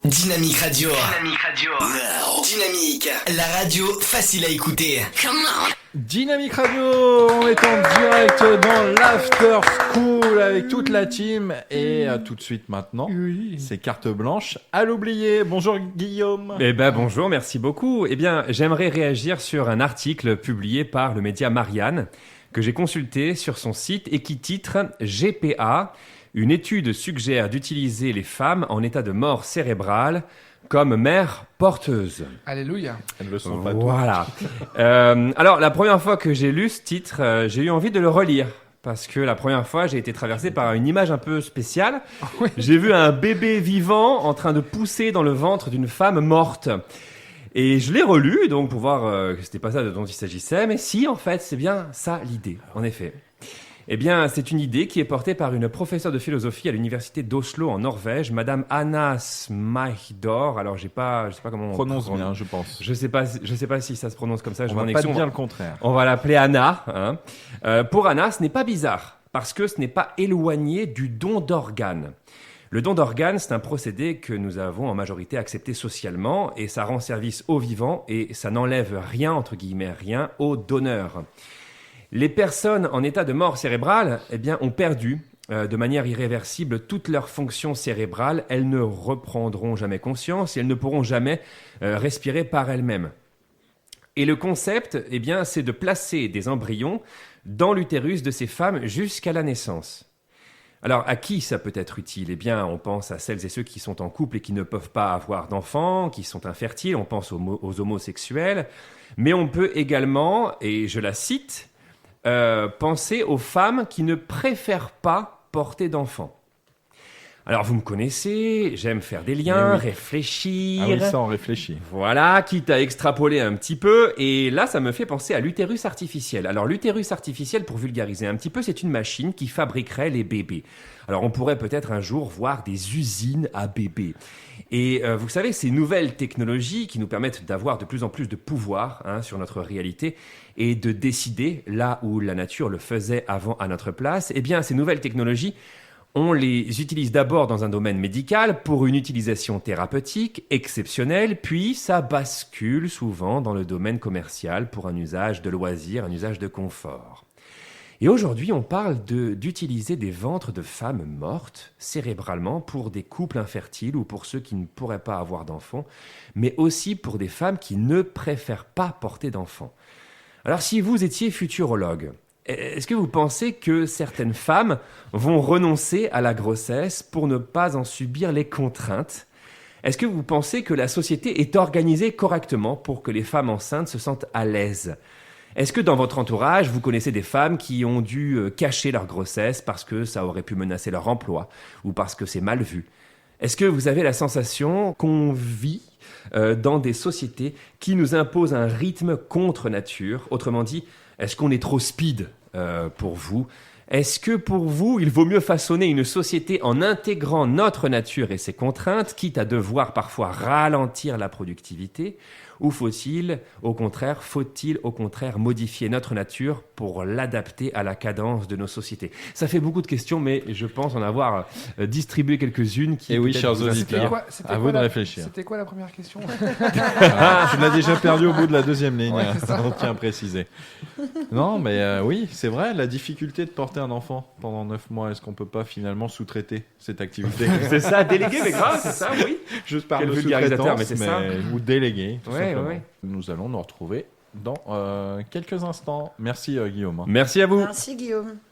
Dynamique Radio. Dynamique Radio. Now. Dynamique, la radio facile à écouter. Come on. Dynamique Radio, on est en direct dans l'After School avec toute la team. Et tout de suite maintenant, c'est carte blanche à l'oublier. Bonjour Guillaume. Bonjour, merci beaucoup. J'aimerais réagir sur un article publié par le média Marianne que j'ai consulté sur son site et qui titre « GPA ». Une étude suggère d'utiliser les femmes en état de mort cérébrale comme mères porteuses. Alléluia. Elles le sont pas toutes. Voilà. Alors, la première fois que j'ai lu ce titre, j'ai eu envie de le relire. Parce que la première fois, j'ai été traversé par une image un peu spéciale. Oui. J'ai vu un bébé vivant en train de pousser dans le ventre d'une femme morte. Et je l'ai relu, donc pour voir que c'était pas ça dont il s'agissait. Mais si, en fait, c'est bien ça l'idée, en effet. C'est une idée qui est portée par une professeure de philosophie à l'université d'Oslo en Norvège, Madame Anna Smahdor. Alors, je sais pas comment on Prononce bien, je pense. Je sais pas si ça se prononce comme ça. On va pas dire le contraire. On va l'appeler Anna. Pour Anna, ce n'est pas bizarre parce que ce n'est pas éloigné du don d'organes. Le don d'organes, c'est un procédé que nous avons en majorité accepté socialement et ça rend service aux vivants et ça n'enlève rien, entre guillemets, rien aux donneurs. Les personnes en état de mort cérébrale ont perdu de manière irréversible toutes leurs fonctions cérébrales. Elles ne reprendront jamais conscience et elles ne pourront jamais respirer par elles-mêmes. Et le concept, c'est de placer des embryons dans l'utérus de ces femmes jusqu'à la naissance. Alors, à qui ça peut être utile ? On pense à celles et ceux qui sont en couple et qui ne peuvent pas avoir d'enfants, qui sont infertiles, on pense aux homosexuels. Mais on peut également, et je la cite, penser aux femmes qui ne préfèrent pas porter d'enfants. Alors, vous me connaissez, j'aime faire des liens, réfléchir. Ah oui, ça, on réfléchit. Voilà, quitte à extrapoler un petit peu. Et là, ça me fait penser à l'utérus artificiel. Alors, l'utérus artificiel, pour vulgariser un petit peu, c'est une machine qui fabriquerait les bébés. Alors, on pourrait peut-être un jour voir des usines à bébés. Et vous savez, ces nouvelles technologies qui nous permettent d'avoir de plus en plus de pouvoir sur notre réalité et de décider là où la nature le faisait avant à notre place, ces nouvelles technologies, on les utilise d'abord dans un domaine médical pour une utilisation thérapeutique exceptionnelle, puis ça bascule souvent dans le domaine commercial pour un usage de loisir, un usage de confort. Et aujourd'hui, on parle d'utiliser des ventres de femmes mortes cérébralement pour des couples infertiles ou pour ceux qui ne pourraient pas avoir d'enfants, mais aussi pour des femmes qui ne préfèrent pas porter d'enfants. Alors, si vous étiez futurologue, est-ce que vous pensez que certaines femmes vont renoncer à la grossesse pour ne pas en subir les contraintes ? Est-ce que vous pensez que la société est organisée correctement pour que les femmes enceintes se sentent à l'aise ? Est-ce que dans votre entourage, vous connaissez des femmes qui ont dû cacher leur grossesse parce que ça aurait pu menacer leur emploi ou parce que c'est mal vu ? Est-ce que vous avez la sensation qu'on vit dans des sociétés qui nous imposent un rythme contre nature ? Autrement dit, est-ce qu'on est trop speed pour vous ? Est-ce que pour vous, il vaut mieux façonner une société en intégrant notre nature et ses contraintes, quitte à devoir parfois ralentir la productivité ? Ou faut-il au contraire modifier notre nature pour l'adapter à la cadence de nos sociétés ? Ça fait beaucoup de questions, mais je pense en avoir distribué quelques-unes qui... Et oui, chers auditeurs, à vous de réfléchir. C'était quoi la première question ? Tu l'as déjà perdu au bout de la deuxième ligne, c'est ça. on tient à préciser. Non, mais oui, c'est vrai, la difficulté de porter un enfant pendant 9 mois, est-ce qu'on peut pas finalement sous-traiter cette activité ? C'est ça, déléguer, mais grave, c'est ça, oui. Je parle Quel de vulgarisateur, sous-traitance, mais c'est ça. ou déléguer, tout simplement. Ouais. Nous allons nous retrouver dans quelques instants. Merci Guillaume. Merci à vous. Merci Guillaume.